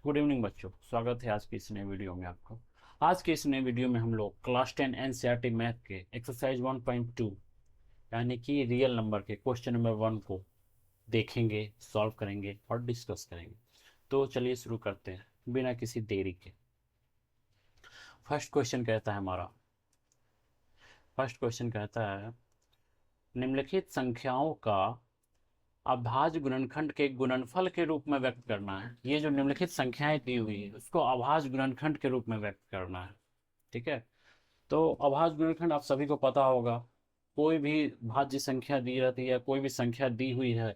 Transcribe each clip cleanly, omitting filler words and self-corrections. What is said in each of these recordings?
Good evening बच्चों, स्वागत है आज की इस नए वीडियो में आपका। आज के इस नए वीडियो में हम लोग क्लास 10 एनसीईआरटी मैथ के एक्सरसाइज 1.2 यानी कि रियल नंबर के क्वेश्चन नंबर 1 को देखेंगे, सॉल्व करेंगे और डिस्कस करेंगे। तो चलिए शुरू करते हैं बिना किसी देरी के। फर्स्ट क्वेश्चन कहता है हमारा, फर्स्ट क्वेश्चन कहता है निम्नलिखित संख्याओं का अभाज्य गुणनखंड के गुणनफल के रूप में व्यक्त करना है। ये जो निम्नलिखित संख्याएं दी हुई है उसको अभाज्य गुणनखंड के रूप में व्यक्त करना है। ठीक है, तो अभाज्य गुणनखंड आप सभी को पता होगा। कोई भी भाज्य संख्या दी रहती है, कोई भी संख्या दी हुई है,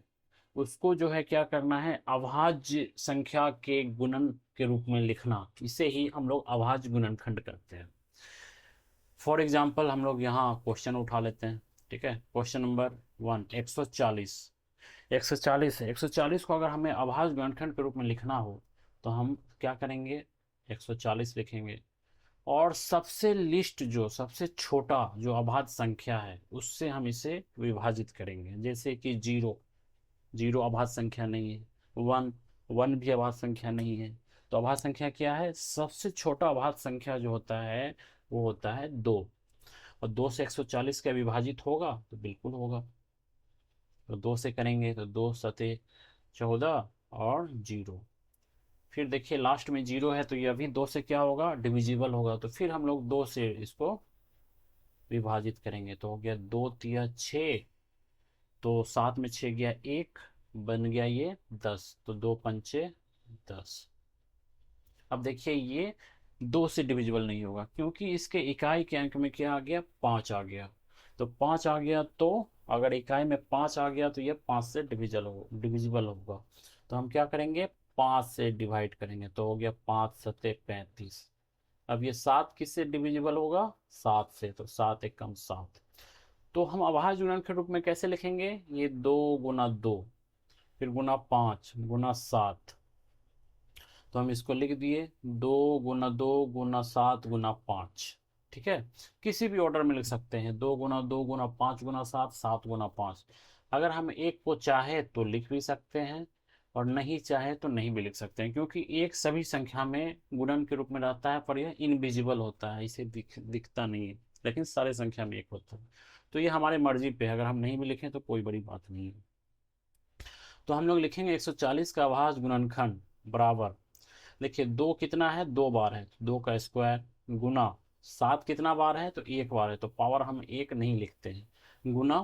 उसको जो है क्या करना है, अभाज्य संख्या के गुणन के रूप में लिखना। इसे ही हम लोग अभाज्य गुणनखंड करते हैं। फॉर एग्जाम्पल हम लोग यहाँ क्वेश्चन उठा लेते हैं। ठीक है, क्वेश्चन नंबर 1 140। 140 है, 140 को अगर हमें अभाज्य गुणनखंड के रूप में लिखना हो तो हम क्या करेंगे, 140 लिखेंगे और सबसे लिस्ट जो सबसे छोटा जो अभाज्य संख्या है उससे हम इसे विभाजित करेंगे। जैसे कि 0, 0 अभाज्य संख्या नहीं है। 1, 1 भी अभाज्य संख्या नहीं है। तो अभाज्य संख्या क्या है, सबसे छोटा अभाज्य संख्या जो होता है वो होता है 2। और 2 से 140 का विभाजित होगा तो बिल्कुल होगा। तो 2 से करेंगे तो 2 सते 14 और 0। फिर देखिए लास्ट में 0 है तो ये अभी 2 से क्या होगा, डिविजिबल होगा। तो फिर हम लोग 2 से इसको विभाजित करेंगे तो हो गया 2 तिया 6, तो 7 में 6 गया 1, बन गया ये 10। तो 2 पंचे 10। अब देखिए ये 2 से डिविजिबल नहीं होगा क्योंकि इसके इकाई के अंक में क्या आ गया, 5 आ गया। तो 5 आ गया, तो अगर इकाई में 5 आ गया तो ये 5 से डिविजिबल होगा। तो हम क्या करेंगे, 5 से डिवाइड करेंगे तो हो गया 5 सते 35। अब ये 7 किससे डिविजिबल होगा, 7 से। तो 7 एकम 7। तो हम अभाज्य गुणन के रूप में कैसे लिखेंगे, ये 2 गुना 2, फिर गुना 5 गुना 7। तो हम इसको लिख दिए 2 गुना 2 गुना 7 गुना 5। ठीक है, किसी भी ऑर्डर में लिख सकते हैं, 2 गुना 2 गुना 5 गुना 7, 7 गुना 5। अगर हम एक को चाहे तो लिख भी सकते हैं और नहीं चाहे तो नहीं भी लिख सकते हैं, क्योंकि एक सभी संख्या में गुणन के रूप में रहता है पर यह इनविजिबल होता है, इसे दिखता नहीं है। लेकिन सारे संख्या में एक होता है। तो ये हमारे मर्जी पे है, अगर हम नहीं भी लिखें तो कोई बड़ी बात नहीं है। तो हम लोग लिखेंगे 140 का अभाज्य गुणनखंड बराबर, देखिए 2 कितना है, 2 बार है, 2 का स्क्वायर, गुना 7 कितना बार है, तो 1 बार है, तो पावर हम 1 नहीं लिखते हैं, गुना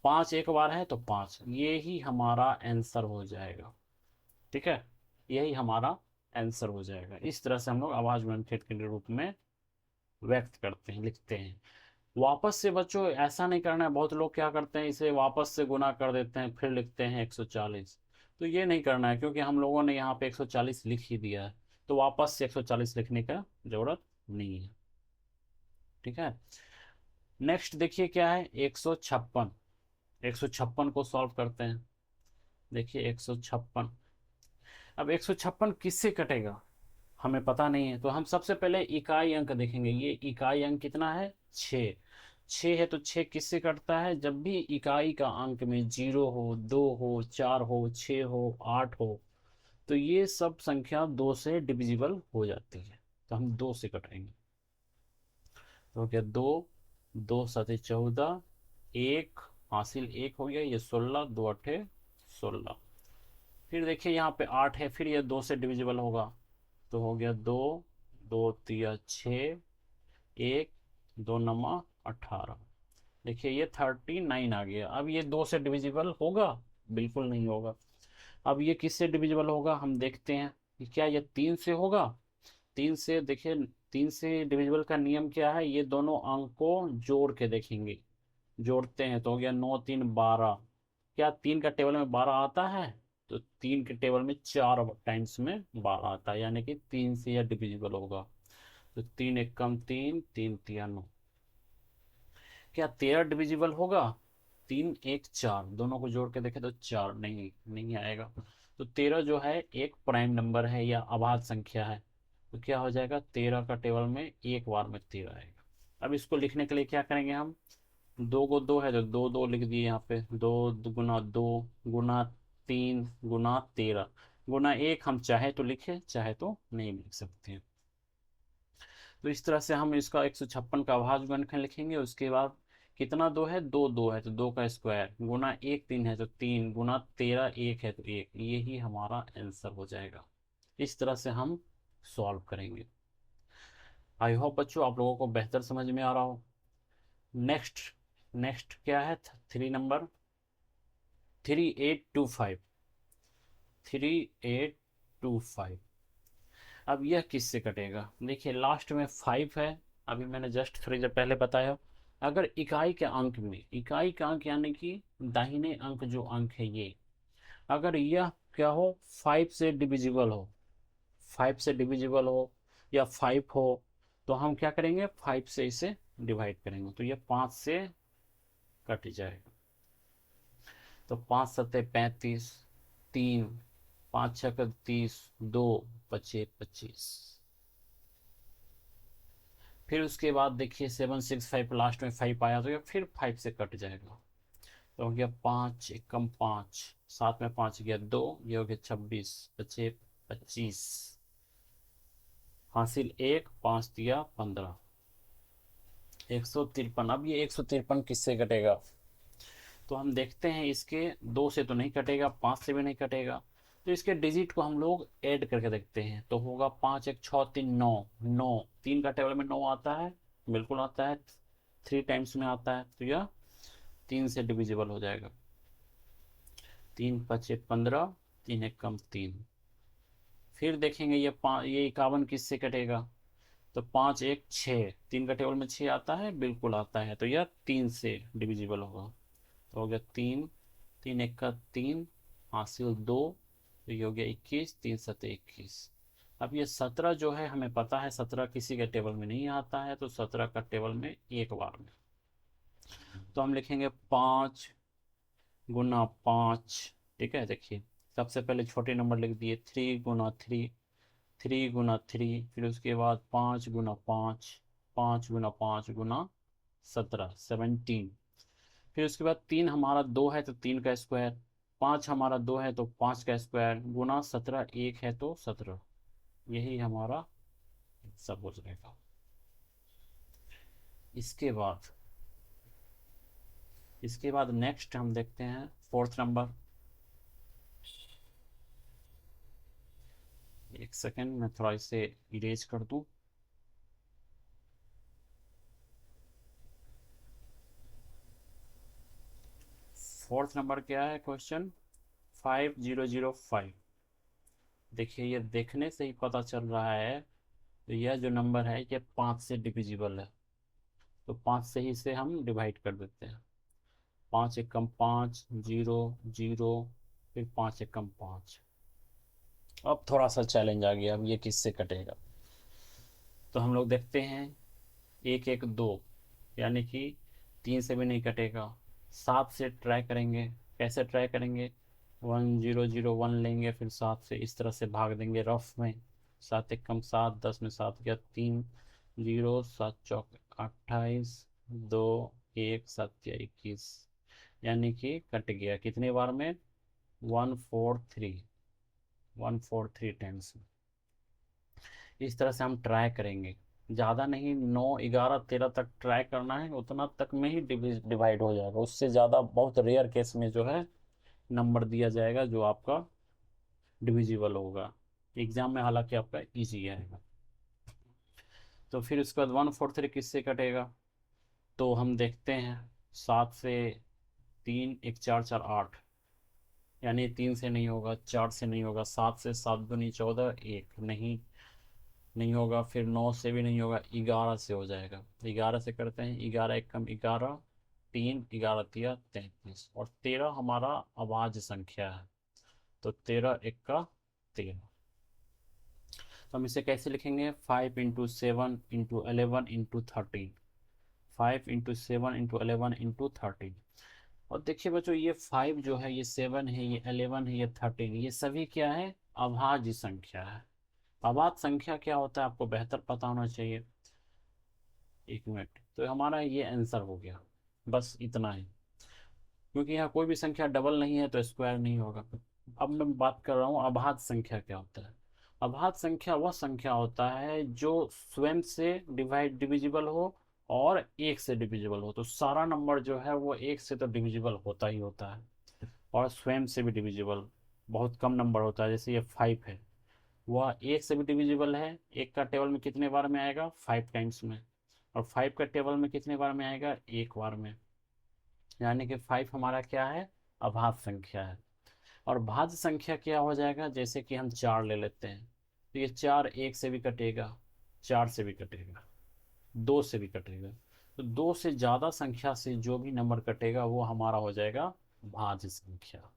5 एक बार है तो 5। ये ही हमारा आंसर हो जाएगा। ठीक है, यही हमारा आंसर हो जाएगा। इस तरह से हम लोग अभाज्य गुणनखंड के रूप में व्यक्त करते हैं, लिखते हैं। वापस से बच्चों ऐसा नहीं करना है, बहुत लोग क्या करते हैं, इसे वापस से गुना कर देते हैं फिर लिखते हैं 140। तो ये नहीं करना है क्योंकि हम लोगों ने यहाँ पे 140 लिख ही दिया है, तो वापस से 140 लिखने का जरूरत नहीं है। ठीक है, नेक्स्ट देखिए क्या है, 156। 156 को सॉल्व करते हैं। देखिए 156, अब 156 किससे कटेगा हमें पता नहीं है, तो हम सबसे पहले इकाई अंक देखेंगे। ये इकाई अंक कितना है, 6। 6 है तो 6 किससे कटता है, जब भी इकाई का अंक में 0 हो, 2 हो, 4 हो, 6 हो, 8 हो, तो ये सब संख्या 2 से डिविजिबल हो जाती है। तो हम 2 से कटेंगे तो क्या, 2, 2 सते 14, 1 हासिल 1 हो गया, ये 16, 2 अठे 16। फिर देखिए यहाँ पे 8 है, फिर ये 2 से डिविजिबल होगा तो हो गया 2, 2 तिया 6, 1, 2 नमा 18। देखिए ये 39 आ गया। अब ये 2 से डिविजिबल होगा, बिल्कुल नहीं होगा। अब ये किससे डिविजिबल होगा हम देखते हैं कि क्या ये 3 से होगा। 3 से, देखिए 3 से डिविजिबल का नियम क्या है, ये दोनों अंक को जोड़ के देखेंगे। जोड़ते हैं तो हो गया 9 3 12। क्या 3 का टेबल में 12 आता है, तो 3 के टेबल में 4 टाइम्स में 12 आता है, यानी कि 3 से यह डिविजिबल होगा। तो 3 एकम 3, 3 तिया 9। क्या 13 डिविजिबल होगा, 3 1 4, दोनों को जोड़ के देखें तो 4, नहीं नहीं आएगा। तो 13 जो है एक प्राइम नंबर है या अभाज्य संख्या है, तो क्या हो जाएगा, 13 का टेबल में एक बार में 13 आएगा। अब इसको लिखने के लिए क्या करेंगे हम, 2 को 2 है तो 2 2 लिख दिए यहाँ पे, 2 गुना 2 गुना 3 गुना 13। गुना 1 हम चाहे तो लिखे, चाहे तो नहीं लिख सकते हैं। तो इस तरह से हम इसका 156 का अभाज्य गुणनखंड लिखेंगे। उसके बाद कितना 2 है, 2 2 है तो 2 का स्क्वायर, गुना 1 3 है तो 3, गुना 13 1 है तो 1, यही हमारा आंसर हो जाएगा। इस तरह से हम सॉल्व करेंगे। आई होप बच्चों आप लोगों को बेहतर समझ में आ रहा हो। नेक्स्ट नेक्स्ट क्या है, 3 नंबर 3825, 3825। अब यह किससे कटेगा, देखिए लास्ट में 5 है, अभी मैंने जस्ट थोड़ी देर पहले बताया। अगर इकाई के अंक में, इकाई का अंक यानी कि दाहिने अंक जो अंक है ये, अगर यह क्या हो, 5 से डिविजिबल हो, 5 से डिविजिबल हो या 5 हो, तो हम क्या करेंगे, 5 से इसे डिवाइड करेंगे, तो यह 5 से कट जाएगा। तो 5 सत्ते 35, 3, 5 छक 30, 2 बचे 25। फिर उसके बाद देखिए 765 लास्ट में 5 आया तो ये फिर 5 से कट जाएगा। तो हो गया 5 एकम 5, साथ में 5 गया 2, ये हो गया 26, बचे 25, हासिल 1, 5 दिया 15, 153। अब ये 153 किससे कटेगा, तो हम देखते हैं इसके 2 से तो नहीं कटेगा, 5 से भी नहीं कटेगा, तो इसके डिजिट को हम लोग ऐड करके देखते हैं। तो होगा 5 1 6 3 9, 9 3 का टेबल में 9 आता है, बिल्कुल आता है, 3 टाइम्स में आता है, तो यह 3 से डिविजिबल हो जाएगा। 3 5 15, 3 1 कम 3। फिर देखेंगे ये 51 किससे कटेगा, तो 5 1 6, 3 का टेबल में 6 आता है, बिल्कुल आता है, तो यह 3 से डिविजिबल होगा। तो हो गया 3, 3 1 का 3, हासिल 2, तो ये हो गया 21, 3 7 21। अब ये 17 जो है हमें पता है 17 किसी के टेबल में नहीं आता है, तो 17 का टेबल में एक बार में, तो हम लिखेंगे 5 गुना 5। ठीक है, देखिए सबसे पहले छोटे नंबर लिख दिए, 3 गुना 3, 3 गुना 3, फिर उसके बाद 5 गुना 5, 5 गुना 5 गुना 17, 17। फिर उसके बाद 3 हमारा 2 है तो 3 का स्क्वायर, 5 हमारा 2 है तो 5 का स्क्वायर, गुना 17 1 है तो 17, यही हमारा सब हो जाएगा। इसके बाद नेक्स्ट हम देखते हैं 4th नंबर। एक सेकेंड मैं थोड़ा इसे इरेज कर दूं। 4th नंबर क्या है, क्वेश्चन 5005। देखिए ये देखने से ही पता चल रहा है, तो यह जो नंबर है ये 5 से डिविजिबल है, तो 5 से ही इसे हम डिवाइड कर देते हैं। 5 एकम 5, 0 0, फिर 5 एकम 5। अब थोड़ा सा चैलेंज आ गया, अब ये किससे कटेगा, तो हम लोग देखते हैं 1 1 2, यानी कि 3 से भी नहीं कटेगा। 7 से ट्राई करेंगे, कैसे ट्राई करेंगे, 1 0 0 1 लेंगे, फिर 7 से इस तरह से भाग देंगे रफ में, 7 एकम 7, 10 में 7 गया 3, 0 7 चौक 28, 2 1 7 या 21, यानी कि कट गया कितने बार में, 143, 143 टाइम्स में। इस तरह से हम ट्राई करेंगे, ज़्यादा नहीं, 9 11 13 तक ट्राई करना है, उतना तक में ही डिवाइड हो जाएगा, उससे ज़्यादा बहुत रेयर केस में जो है नंबर दिया जाएगा जो आपका डिविजिबल होगा। एग्जाम में हालांकि आपका इजी आएगा। तो फिर उसके बाद 143 किससे कटेगा, तो हम देखते हैं 7 से 3 1 4 4 8, यानी 3 से नहीं होगा, 4 से नहीं होगा, 7 से 7 दूनी 14, 1 नहीं, नहीं होगा, फिर 9 से भी नहीं होगा, 11 से हो जाएगा। 11 से करते हैं, 11 एक कम 11, 3 11 तिया 33, और 13 हमारा अभाज्य संख्या है, तो 13 एक का 13। तो हम इसे कैसे लिखेंगे, 5 into 7 into 11 into 13, 5 into 7 into 11 into 13। और देखिए बच्चों ये 5 जो है, ये 7 है, ये 11 है, ये 13, ये सभी क्या है, अभाज्य संख्या है। अभाज्य संख्या क्या होता है आपको बेहतर पता होना चाहिए। एक मिनट, तो हमारा ये आंसर हो गया, बस इतना ही, क्योंकि यहाँ कोई भी संख्या डबल नहीं है तो स्क्वायर नहीं होगा। अब मैं बात कर रहा हूँ अभाज्य संख्या क्या होता है। अभाज्य संख्या वह संख्या होता है जो स्वयं से डिविजिबल हो और एक से डिविजिबल हो। तो सारा नंबर जो है वो एक से तो डिविजिबल होता ही होता है, और स्वयं से भी डिविजिबल बहुत कम नंबर होता है। जैसे ये 5 है, वह एक से भी डिविजिबल है। एक का टेबल में कितने बार में आएगा? 5 टाइम्स में। और 5 का टेबल में कितने बार में आएगा? एक बार में। यानी कि 5 हमारा क्या है? अभाज्य संख्या है। और भाज्य संख्या क्या हो जाएगा? जैसे कि हम 4 ले लेते हैं, तो ये 4 एक से भी कटेगा, 4 से भी कटेगा, 2 से भी कटेगा। तो 2 से ज़्यादा संख्या से जो भी नंबर कटेगा वो हमारा हो जाएगा भाज्य संख्या।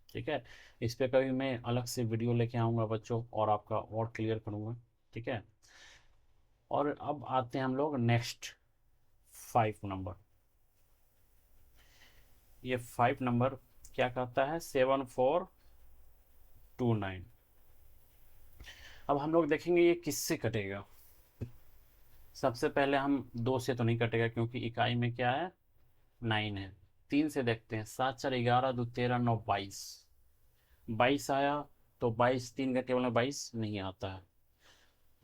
ठीक है। इस पे कभी मैं अलग से वीडियो लेके आऊँगा बच्चों, और आपका और क्लियर करूँगा। ठीक है। और अब आते हैं हम लोग नेक्स्ट 5 नंबर। ये 5 नंबर क्या कहता है? 7429। अब हम लोग देखेंगे ये किससे कटेगा। सबसे पहले हम 2 से तो नहीं कटेगा, क्योंकि इकाई में क्या है? 9 है। 3 से देखते हैं। 7 4 11 2 13 9 22। 22 आया, तो 22 3 का टेबल में 22 नहीं आता है।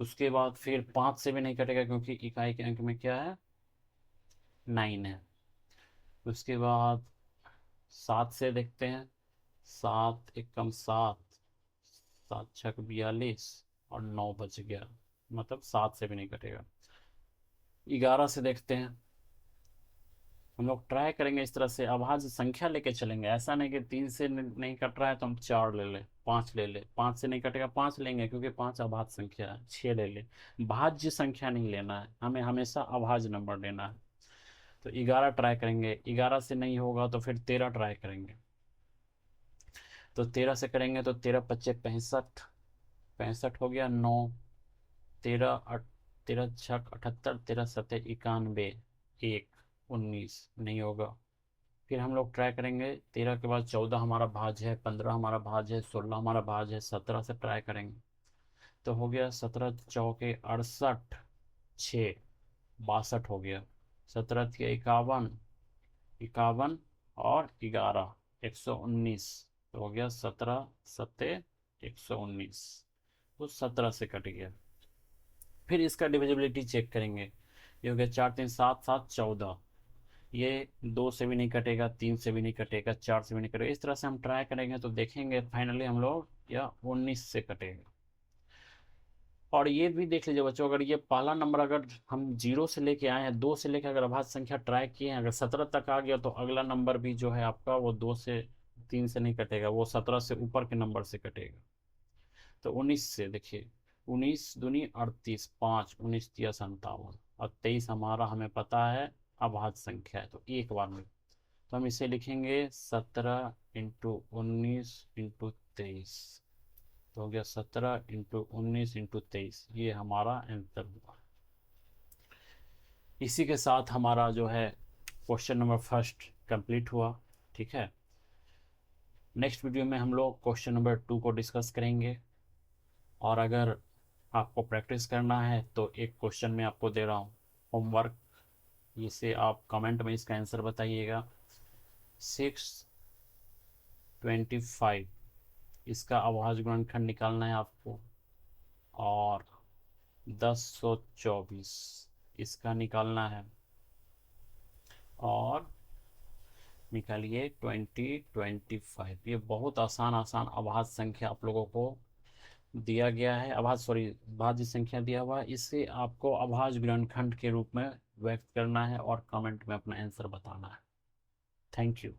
उसके बाद फिर 5 से भी नहीं कटेगा, क्योंकि इकाई के अंक में क्या है? 9 है। उसके बाद 7 से देखते हैं। 7 एकम 7, 7 छक 42, और 9 बच गया, मतलब 7 से भी नहीं कटेगा। 11 से देखते हैं। हम लोग ट्राई करेंगे इस तरह से अभाज्य संख्या लेके चलेंगे। ऐसा नहीं कि 3 से नहीं कट रहा है तो हम 4 ले ले, 5 ले ले। 5 से नहीं कटेगा, 5 लेंगे, क्योंकि 5 अभाज्य संख्या है। 6 ले ले। भाज्य संख्या नहीं लेना है हमें, हमेशा अभाज्य नंबर लेना है। तो 11 ट्राई करेंगे। 11 से नहीं होगा तो फिर 13 ट्राई करेंगे। तो 13 से करेंगे तो 13 पच्चे 65, 65 हो गया। 9, 13 13 छक 78, 13 सत्ते 91, 1 19 नहीं होगा। फिर हम लोग ट्राई करेंगे। 13 के बाद 14 हमारा भाज्य है, 15 हमारा भाज्य है, 16 हमारा भाज्य है, 17 से ट्राई करेंगे। तो हो गया 17 चौके 68, 6 62 हो गया। 17 के 51, 51 और 11 119। तो हो गया 17 सत्ते 119। तो 17 से कट गया। फिर इसका डिविजिबिलिटी चेक करेंगे। ये हो गया 4 3 7 7 14। ये 2 से भी नहीं कटेगा, 3 से भी नहीं कटेगा, 4 से भी नहीं कटेगा। इस तरह से हम ट्राई करेंगे तो देखेंगे फाइनली हम लोग या 19 से कटेगा। और ये भी देख लीजिए बच्चों, अगर ये पहला नंबर अगर हम 0 से लेके आए हैं, 2 से लेके अगर अभाज्य संख्या ट्राई किए हैं, अगर 17 तक आ गया, तो अगला नंबर भी जो है आपका वो 2 से 3 से नहीं कटेगा, वो 17 से ऊपर के नंबर से कटेगा। तो 19 से देखिए, 19 दूनी 38, 5 19 तिया 57, और 23 हमारा हमें पता है अभाज्य संख्या है, तो एक बार में। तो हम इसे लिखेंगे 17 इंटू 19 इंटू 23। तो हो गया 17 इंटू 19 इंटू 23, ये हमारा आंसर हुआ। इसी के साथ हमारा जो है क्वेश्चन नंबर फर्स्ट कंप्लीट हुआ। ठीक है। नेक्स्ट वीडियो में हम लोग क्वेश्चन नंबर 2 को डिस्कस करेंगे। और अगर आपको प्रैक्टिस करना है तो एक क्वेश्चन में आपको दे रहा हूँ होमवर्क, इसे आप कमेंट में इसका आंसर बताइएगा। 625 इसका अभाज्य गुणनखंड निकालना है आपको, और 1024 इसका निकालना है, और निकालिए 2025। ये बहुत आसान आसान अभाज्य संख्या आप लोगों को दिया गया है। भाज्य संख्या दिया हुआ है, इससे आपको अभाज्य गुणनखंड के रूप में व्यक्त करना है और कमेंट में अपना आंसर बताना है। Thank you.